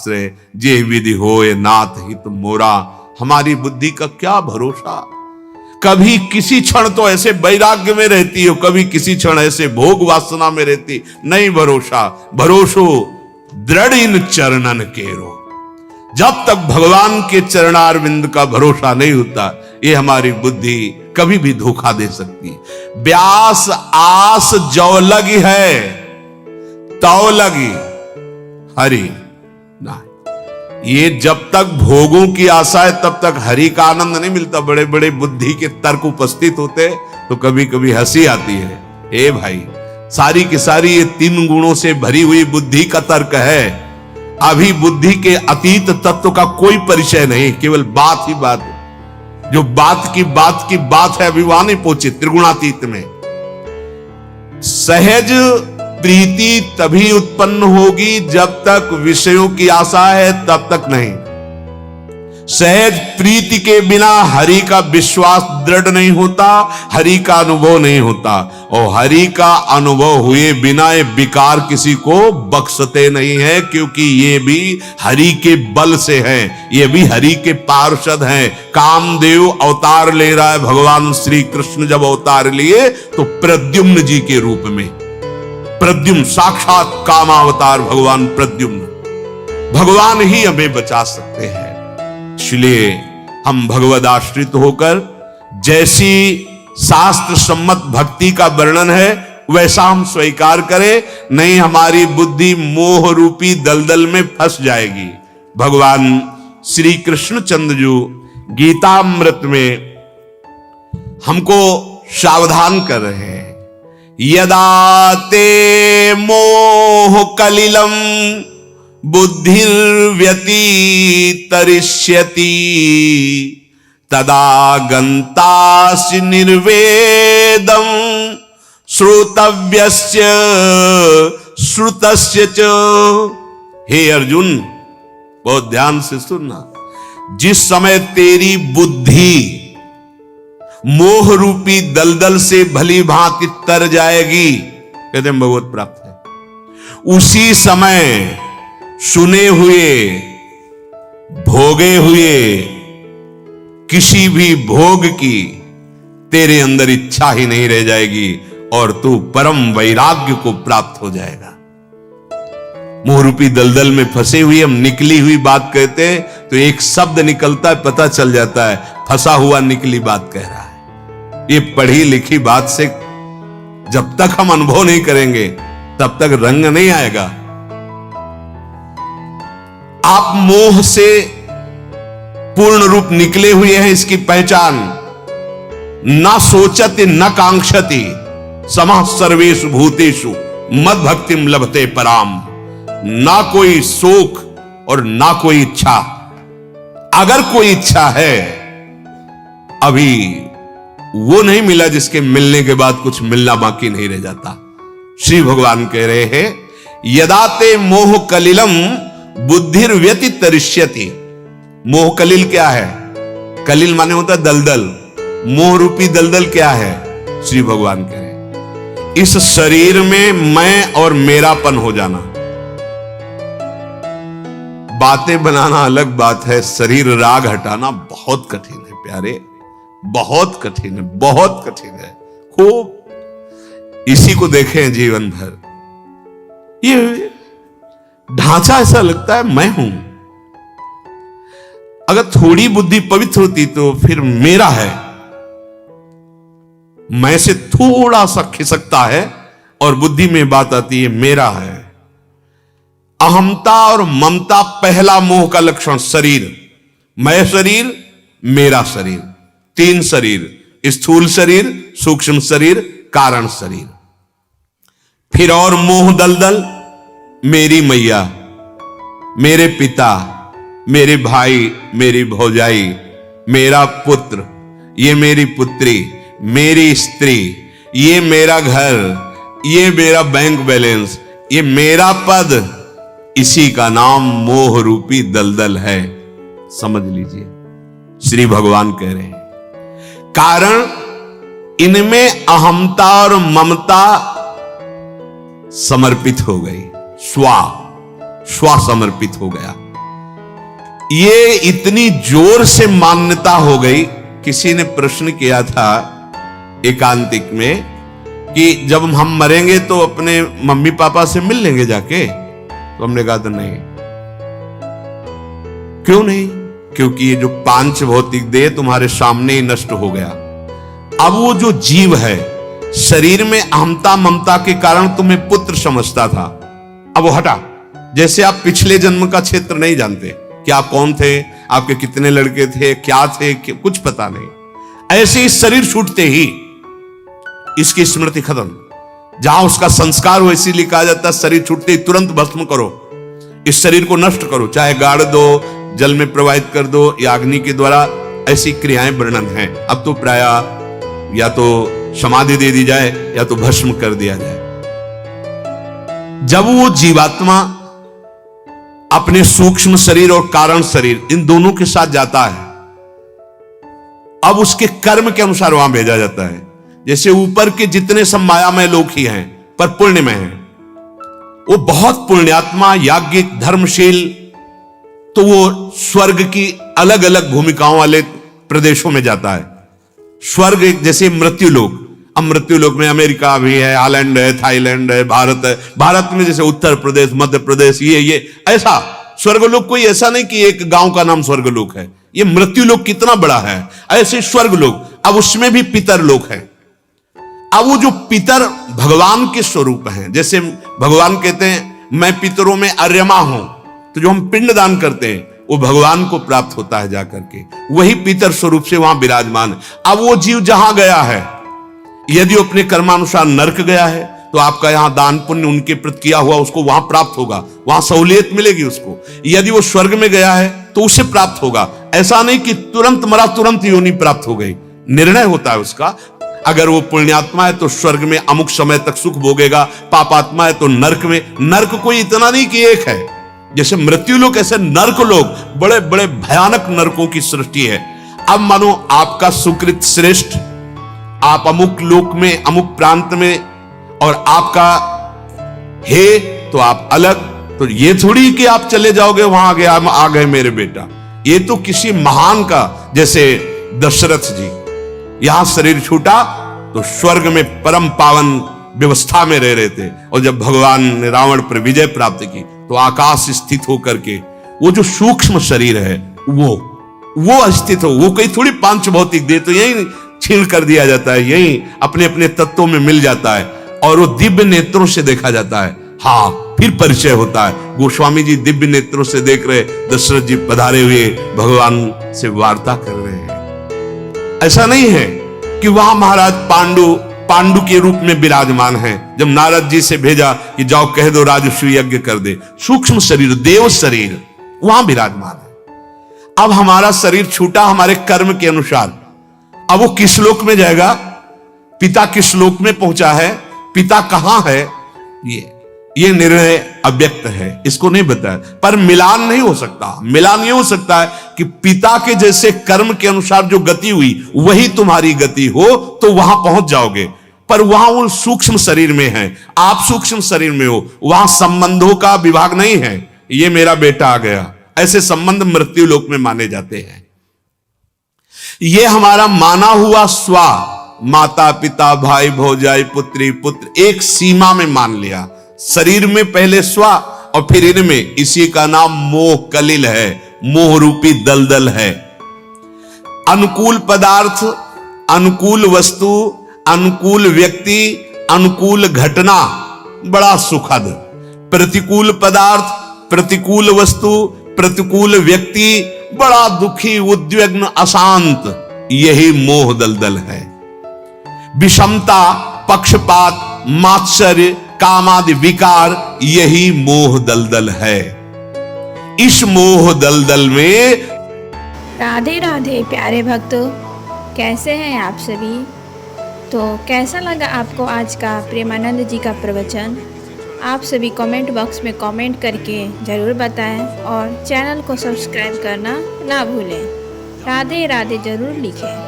जे विधि होए नाथ हित मोरा। हमारी बुद्धि का क्या भरोसा, कभी किसी क्षण तो ऐसे वैराग्य में रहती हो, कभी किसी क्षण ऐसे भोग वासना में रहती। नहीं भरोसा, भरोसो दृढ़ इन चरणन केरो। जब तक भगवान के चरणारविंद का भरोसा नहीं होता, ये हमारी बुद्धि कभी भी धोखा दे सकती है। व्यास आस जो लगी है तो लगी हरि ना। ये जब तक भोगों की आशा है तब तक हरि का आनंद नहीं मिलता। बड़े बड़े बुद्धि के तर्क उपस्थित होते तो कभी कभी हंसी आती है। ए भाई, सारी की सारी ये 3 गुणों से भरी हुई बुद्धि का तर्क है। अभी बुद्धि के अतीत तत्व का कोई परिचय नहीं, केवल बात ही बात। जो बात की बात है, अभी वहां नहीं पहुंचे त्रिगुणातीत में। सहज प्रीति तभी उत्पन्न होगी जब तक विषयों की आशा है, तब तक नहीं। सहज प्रीति के बिना हरि का विश्वास दृढ़ नहीं होता, हरि का अनुभव नहीं होता। और हरि का अनुभव हुए बिना ये विकार किसी को बख्शते नहीं है, क्योंकि ये भी हरि के बल से हैं, ये भी हरि के पार्षद हैं। कामदेव अवतार ले रहा है, भगवान श्री कृष्ण जब अवतार लिए तो प्रद्युम्न जी के रूप में। प्रद्युम्न साक्षात कामावतार भगवान प्रद्युम्न, भगवान ही हमें बचा सकते हैं। इसलिए हम भगवद आश्रित होकर जैसी शास्त्र सम्मत भक्ति का वर्णन है वैसा हम स्वीकार करें, नहीं हमारी बुद्धि मोह रूपी दलदल में फंस जाएगी। भगवान श्री कृष्ण चंद्र जी गीतामृत में हमको सावधान कर रहे हैं। यदा ते मोह कलिलम बुद्धिर्व्यतितरिष्यति तदा गन्तासि निर्वेदं श्रोतव्यस्य श्रुतस्य च। हे अर्जुन, बहुत ध्यान से सुनना। जिस समय तेरी बुद्धि मोह रूपी दलदल से भली भांति तर जाएगी, कहते हैं भगवत प्राप्त है, उसी समय सुने हुए भोगे हुए किसी भी भोग की तेरे अंदर इच्छा ही नहीं रह जाएगी और तू परम वैराग्य को प्राप्त हो जाएगा। मोह रूपी दलदल में फंसे हुए हम निकली हुई बात कहते हैं तो एक शब्द निकलता है, पता चल जाता है फंसा हुआ निकली बात कह रहा है। ये पढ़ी लिखी बात से जब तक हम अनुभव नहीं करेंगे तब तक रंग नहीं आएगा। आप मोह से पूर्ण रूप निकले हुए हैं, इसकी पहचान न सोचति न कांक्षति समः सर्वेषु भूतेषु मद भक्तिम लभते पराम। ना कोई शोक और ना कोई इच्छा। अगर कोई इच्छा है, अभी वो नहीं मिला जिसके मिलने के बाद कुछ मिलना बाकी नहीं रह जाता। श्री भगवान कह रहे हैं यदा ते मोह कलिलम बुद्धिर्व्यतितरिष्यति। मोह कलिल क्या है? कलिल माने होता है दलदल। मोह रूपी दलदल क्या है? श्री भगवान कह रहे इस शरीर में मैं और मेरापन हो जाना। बातें बनाना अलग बात है, शरीर राग हटाना बहुत कठिन है प्यारे, बहुत कठिन है, बहुत कठिन है। खूब इसी को देखें जीवन भर। ये ढांचा ऐसा लगता है मैं हूं। अगर थोड़ी बुद्धि पवित्र होती तो फिर मेरा है, मैं से थोड़ा सा खिसकता है और बुद्धि में बात आती है मेरा है। अहमता और ममता पहला मोह का लक्षण। शरीर, मैं शरीर, मेरा शरीर, 3 शरीर, स्थूल शरीर, सूक्ष्म शरीर, कारण शरीर। फिर और मोह दलदल, मेरी मैया, मेरे पिता, मेरे भाई, मेरी भौजाई, मेरा पुत्र, ये मेरी पुत्री, मेरी स्त्री, ये मेरा घर, ये मेरा बैंक बैलेंस, ये मेरा पद, इसी का नाम मोह रूपी दलदल है। समझ लीजिए, श्री भगवान कह रहे हैं कारण इनमें अहमता और ममता समर्पित हो गई, स्व समर्पित हो गया। ये इतनी जोर से मान्यता हो गई। किसी ने प्रश्न किया था एकांतिक में कि जब हम मरेंगे तो अपने मम्मी पापा से मिल लेंगे जाके, तो हमने कहा था नहीं। क्यों नहीं? क्योंकि ये जो पांच भौतिक देह तुम्हारे सामने ही नष्ट हो गया। अब वो जो जीव है, शरीर में अहमता ममता के कारण तुम्हें पुत्र समझता था, अब वो हटा। जैसे आप पिछले जन्म का क्षेत्र नहीं जानते कि आप कौन थे, आपके कितने लड़के थे, क्या थे, कुछ पता नहीं, ऐसे ही शरीर छूटते ही इसकी स्मृति खत्म। जहां उसका संस्कार हो, इसीलिए कहा जाता है शरीर छूटते ही तुरंत भस्म करो, इस शरीर को नष्ट करो, चाहे गाड़ दो, जल में प्रवाहित कर दो या अग्नि के द्वारा, ऐसी क्रियाएं वर्णन हैं। अब तो प्राय या तो समाधि दे दी जाए या तो भस्म कर दिया जाए। जब वो जीवात्मा अपने सूक्ष्म शरीर और कारण शरीर इन दोनों के साथ जाता है, अब उसके कर्म के अनुसार वहां भेजा जाता है। जैसे ऊपर के जितने सब मायामय लोग ही हैं पर पुण्य में हैं, वो बहुत पुण्यात्मा याज्ञिक धर्मशील, तो वो स्वर्ग की अलग अलग भूमिकाओं वाले प्रदेशों में जाता है। स्वर्ग एक जैसे मृत्यु लोक, अब मृत्यु लोक में अमेरिका भी है, हालैंड है, थाईलैंड है, भारत है। भारत में जैसे उत्तर प्रदेश, मध्य प्रदेश, ये ऐसा स्वर्गलोक कोई ऐसा नहीं कि एक गांव का नाम स्वर्गलोक है। ये मृत्यु लोक कितना बड़ा है, ऐसे स्वर्गलोक। अब उसमें भी पितर लोक है। अब वो जो पितर भगवान के स्वरूप हैं, जैसे भगवान कहते हैं मैं पितरों में अर्यमा हूं, तो जो हम पिंड दान करते हैं वो भगवान को प्राप्त होता है जाकर के, वही पितर स्वरूप से वहां विराजमान है। अब वो जीव जहां गया है, यदि अपने कर्मानुसार नरक गया है तो आपका यहां दान पुण्य उनके प्रति किया हुआ उसको वहां प्राप्त होगा, वहां सहूलियत मिलेगी उसको। यदि वो स्वर्ग में गया है तो उसे प्राप्त होगा। ऐसा नहीं कि तुरंत मरा तुरंत योनि प्राप्त हो गई, निर्णय होता है उसका। अगर वो पुण्यात्मा है तो स्वर्ग में अमुक समय तक सुख भोगेगा, पापात्मा है तो नरक में। नरक कोई इतना नहीं कि एक है, जैसे मृत्यु लोक ऐसे नरक लोग, बड़े बड़े भयानक नरकों की सृष्टि है। अब मानो आपका सुकृत श्रेष्ठ, आप अमुक लोक में अमुक प्रांत में, और आपका हे तो आप अलग, तो ये थोड़ी कि आप चले जाओगे वहां आ गए मेरे बेटा। ये तो किसी महान का, जैसे दशरथ जी यहां शरीर छूटा तो स्वर्ग में परम पावन व्यवस्था में रह रहे थे, और जब भगवान ने रावण पर विजय प्राप्त की तो आकाश स्थित होकर के वो जो सूक्ष्म शरीर है वो अस्तित्व हो। वो कहीं थोड़ी पांच भौतिक देह तो यही छीन कर दिया जाता है, यही अपने अपने तत्वों में मिल जाता है, और वो दिव्य नेत्रों से देखा जाता है। हाँ, फिर परिचय होता है। गोस्वामी जी दिव्य नेत्रों से देख रहे, दशरथ जी पधारे हुए भगवान से वार्ता कर रहे हैं। ऐसा नहीं है कि वहां महाराज पांडु के रूप में विराजमान है। जब नारद जी से भेजा कि जाओ कह दो राजस्व यज्ञ कर दे, सूक्ष्म शरीर देव शरीर वहां विराजमान है। अब हमारा शरीर छूटा हमारे कर्म के अनुसार, अब वो किस लोक में जाएगा, पिता किस लोक में पहुंचा है, पिता कहां है, ये निर्णय अव्यक्त है, इसको नहीं बताया। पर मिलान नहीं हो सकता। मिलान ये हो सकता है कि पिता के जैसे कर्म के अनुसार जो गति हुई वही तुम्हारी गति हो, तो वहां पहुंच जाओगे। पर वहां वो सूक्ष्म शरीर में है, आप सूक्ष्म शरीर में हो, वहां संबंधों का विभाग नहीं है। ये मेरा बेटा आ गया, ऐसे संबंध मृत्यु लोक में माने जाते हैं। ये हमारा माना हुआ स्वा, माता पिता भाई भौजाई पुत्री पुत्र, एक सीमा में मान लिया। शरीर में पहले स्वा और फिर इनमें, इसी का नाम मोह कलिल है, मोह रूपी दलदल है। अनुकूल पदार्थ, अनुकूल वस्तु, अनुकूल व्यक्ति, अनुकूल घटना बड़ा सुखद, प्रतिकूल पदार्थ, प्रतिकूल वस्तु, प्रतिकूल व्यक्ति बड़ा दुखी, उद्विग्न, अशांत। यही मोह दलदल है। विषमता, पक्षपात, मात्सर्य, कामादि विकार, यही मोह दलदल है। इस मोह दलदल में राधे राधे प्यारे भक्तों, कैसे हैं आप सभी। तो कैसा लगा आपको आज का प्रेमानंद जी का प्रवचन। आप सभी कमेंट बॉक्स में कमेंट करके ज़रूर बताएं, और चैनल को सब्सक्राइब करना ना भूलें। राधे राधे ज़रूर लिखें।